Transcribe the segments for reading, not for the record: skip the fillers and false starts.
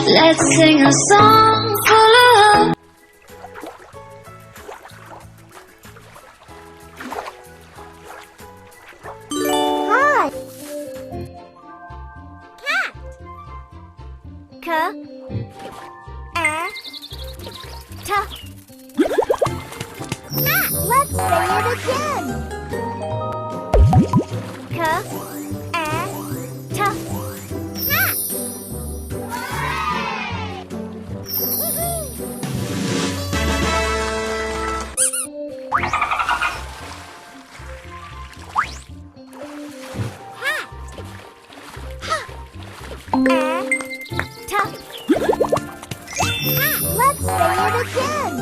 Let's sing a song full of love. Hi. Cat. K. A. T. Cat. Let's say it again. K. A. T. Cat. Let's say it again.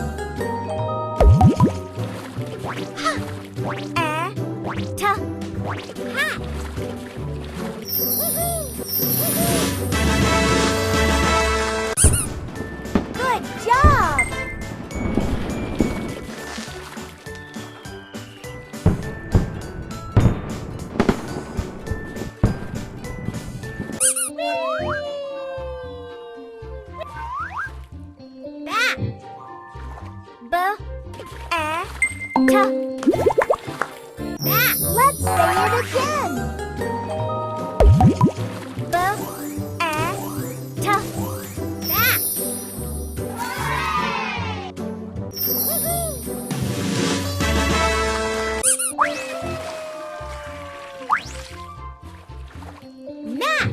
Hat. Good job. Bat. B. A. T. Bat. Let's say it again. B. A. T. Bat. Mat.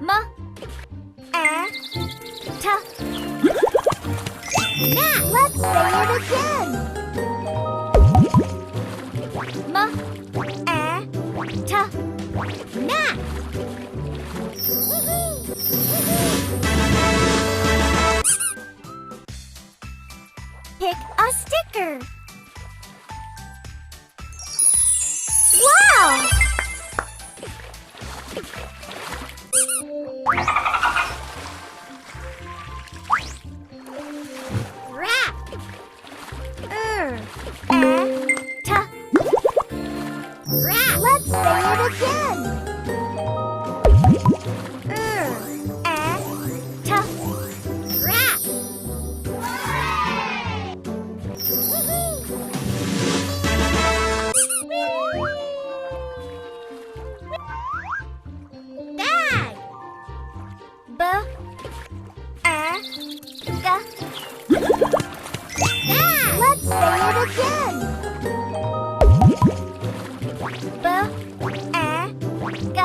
M. A. T. Mat. Let's say it again. M. A. T. Mat. Pick a sticker. Wow! Rat. A. T. Rat. Let's say it again. A. T. Rat. Bag. B. A. G. Bag. Let's say it again. B. A. G.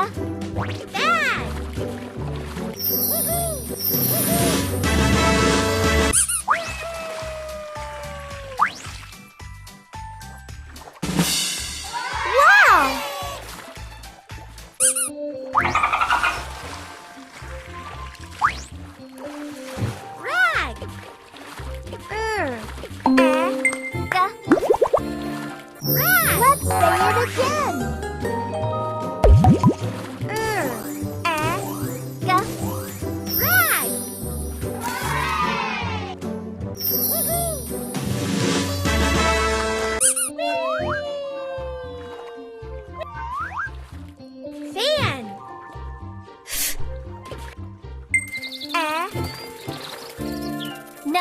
Bag. Wow! Rag. A. G. Rag. Let's say it again. A. G. Rag. Fan. A. N.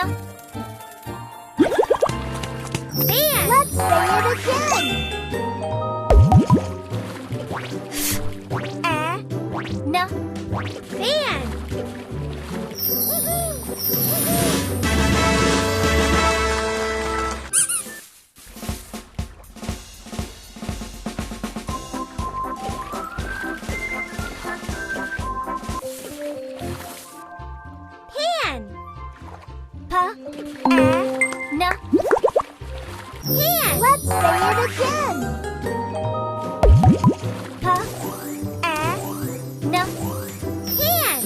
Fan. Let's say it again. A. N. Fan. Pan. P. A. N. Pan. Let's say it again. P. A. N. Pan.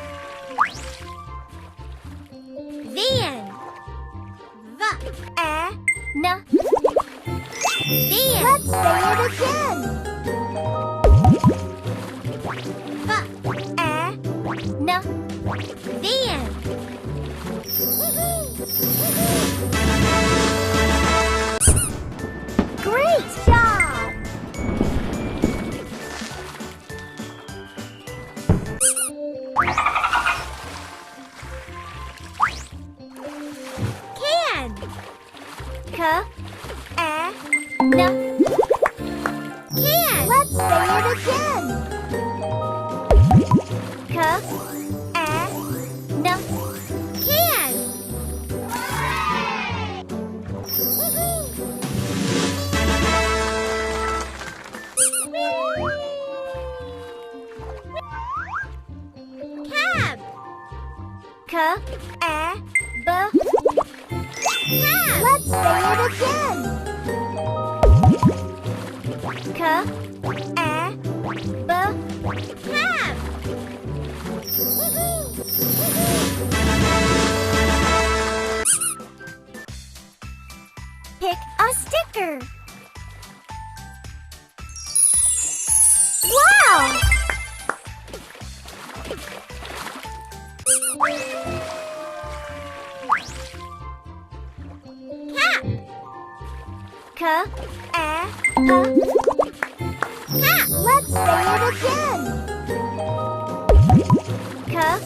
Van. V. A. N. Van. Let's say it again. V. A. N. Van. Can. Let's say it again. Can. Cab. Cab. Let's say it again. Cab. Pick a sticker. Wow! Cap. Cat. Let's say it again. Cat.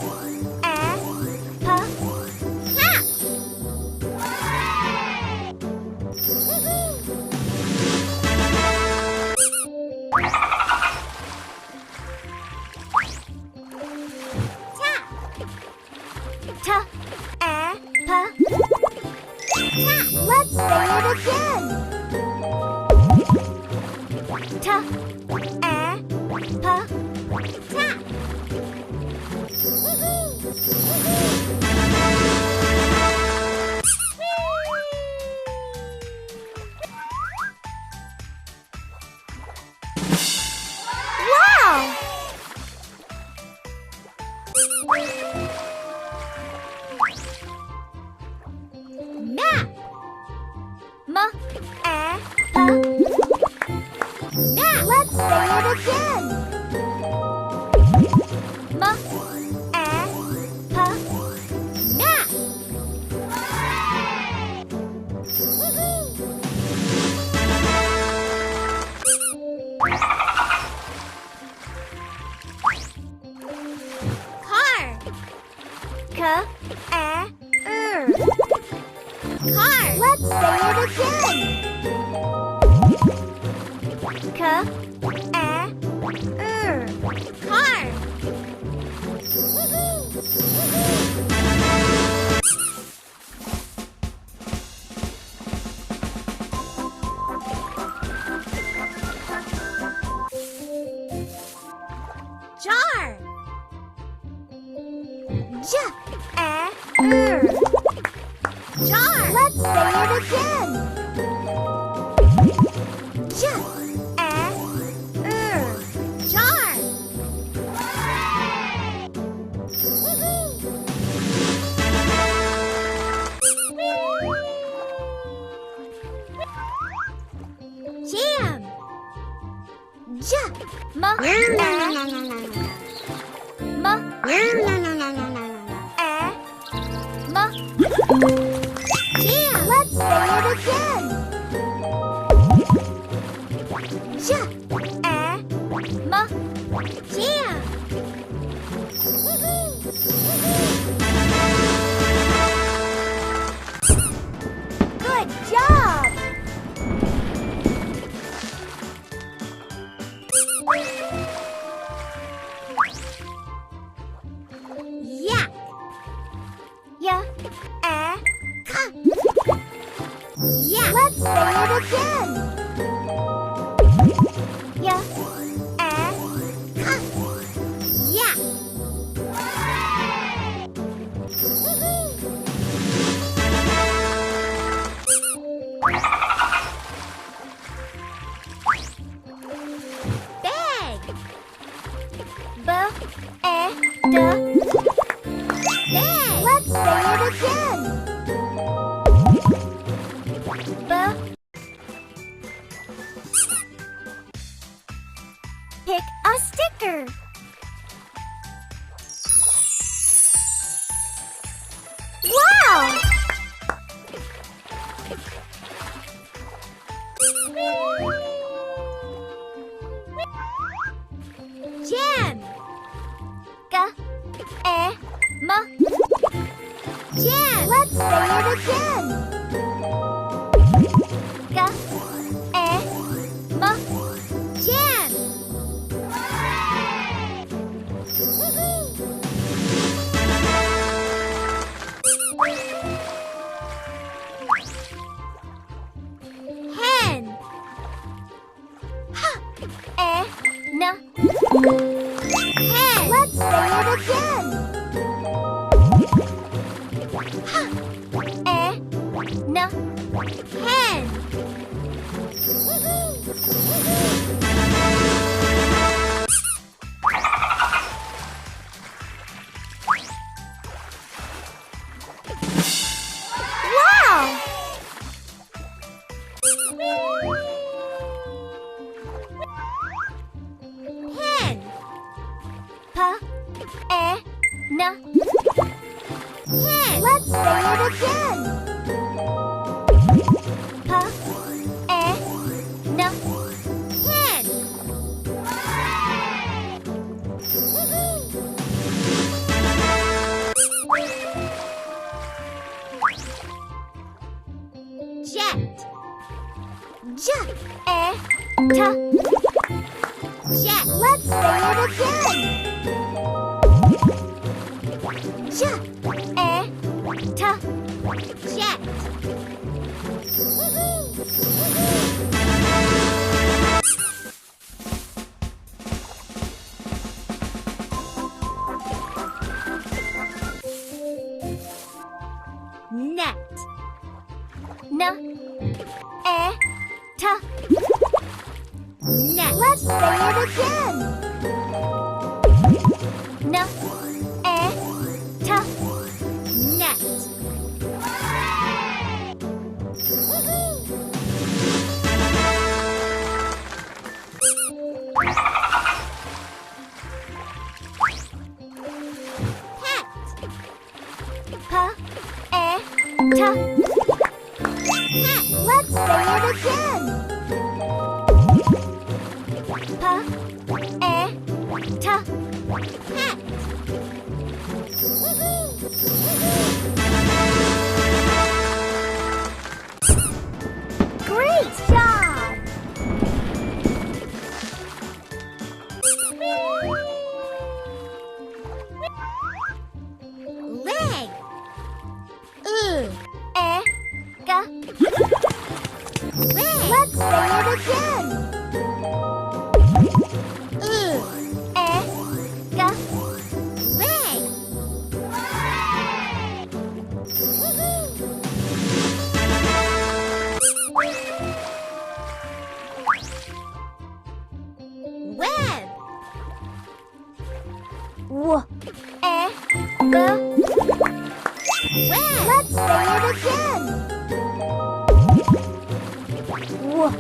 Let's say it again. Tap. Wow! Map. Map. Let's say it again. Map. Car. Car. Let's say it again. Car. Jar. Jar. Let's say it again. Jar. Jam. Ma. Ma. Ma. Jam. Let's say it again. Ma. Jam. Good job. Yak. Yeah. Yeah. Let's say it again. Yeah. Yeah. Bag. Bag. Let's say it again. Pick a sticker. Wow! Jam. Jam. Let's say it again. Hen. Let's say it again. Hen. Wow! Hen. Hen. Let's say it again. Hen. Jet. Jet. Jet. Let's say it again. Jet. Jet. Net. Net. Let's say it again. Net. Pet. Let's say it again. Pet. Great job! Leg. Let's say it again. Leg. Web. Web. Let's say it again. Web.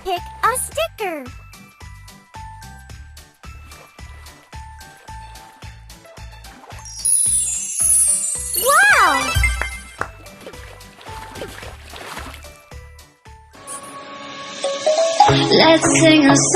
Pick a sticker. Wow! Let's sing a song.